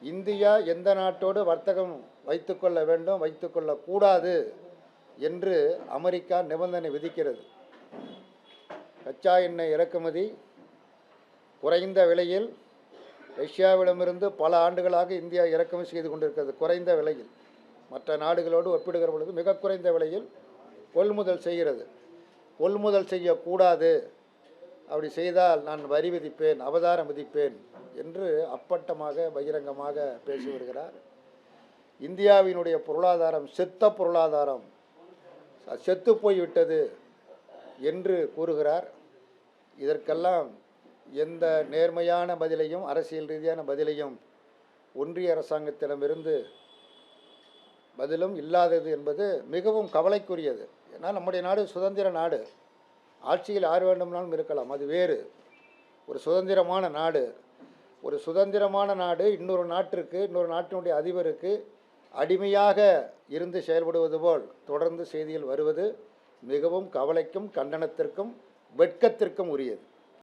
India எந்த நாட்டோடு வர்த்தகம் வைத்துக்கொள்ள வேண்டும், வைத்துக்கொள்ளக்கூடாது என்று அமெரிக்கா நிபந்தனை விதிக்கிறது. கச்சா எண்ணெய் இறக்குமதி குறைந்த விலையில் ரஷ்யாவிடமிருந்து பல ஆண்டுகளாக இந்தியா இறக்குமதி செய்து கொண்டிருக்கிறது. குறைந்த விலையில், மற்ற நாடுகளோடு ஒப்பிடுகிற பொழுது மிக குறைந்த விலையில் கொள்முதல் செய்கிறது. கொள்முதல் செய்யக்கூடாது, அப்படி செய்தால் நான் வரி விதிப்பேன், அபதாரம் விதிப்பேன் என்று அப்பட்டமாக பகிரங்கமாக பேசி வருகிறார். இந்தியாவினுடைய பொருளாதாரம் செத்த பொருளாதாரம், செத்து போய்விட்டது என்று கூறுகிறார். இதற்கெல்லாம் எந்த நேர்மையான பதிலையும் அரசியல் ரீதியான பதிலையும் ஒன்றிய அரசாங்கத்திடமிருந்து பதிலும் இல்லாதது என்பது மிகவும் கவலைக்குரியது. ஏன்னா நம்முடைய நாடு சுதந்திர நாடு, ஆட்சியில் யார் வேண்டுமானாலும் இருக்கலாம், அது வேறு. ஒரு சுதந்திரமான நாடு, ஒரு சுதந்திரமான நாடு இன்னொரு நாட்டிற்கு, இன்னொரு நாட்டினுடைய அதிபருக்கு அடிமையாக இருந்து செயல்படுவது போல் தொடர்ந்து செய்தியில் வருவது மிகவும் கவலைக்கும் கண்டனத்திற்கும் வெட்கத்திற்கும் உரியது.